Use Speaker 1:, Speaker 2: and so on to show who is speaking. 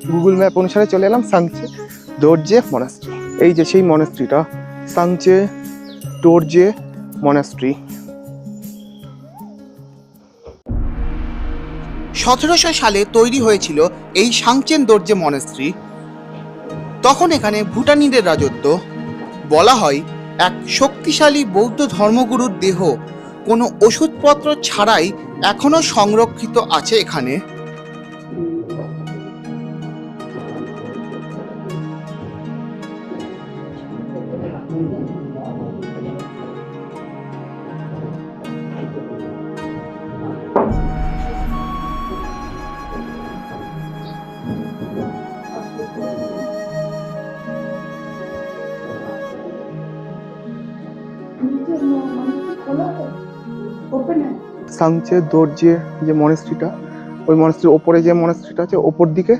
Speaker 1: Google map অনুসারে চলে এলাম সাংচে দোরজে মনাস্ট্রি। এই যে সেই মনাস্ট্রিটা, সাংচে দোরজে মনাস্ট্রি।
Speaker 2: 1700 সালে তৈরি হয়েছিল এই সাংচেন দোরজে মনাস্ট্রি। তখন এখানে ভুটানিদের রাজত্ব। বলা হয় এক শক্তিশালী বৌদ্ধ ধর্মগুরুর দেহ কোনো ওষুধপত্র ছাড়াই এখনো সংরক্ষিত আছে এখানে।
Speaker 1: সাংচে দোরজে যে মনাস্ট্রিটা, ওই মনাস্ট্রির ওপরে যে মনাস্ট্রিটা আছে, ওপর দিকে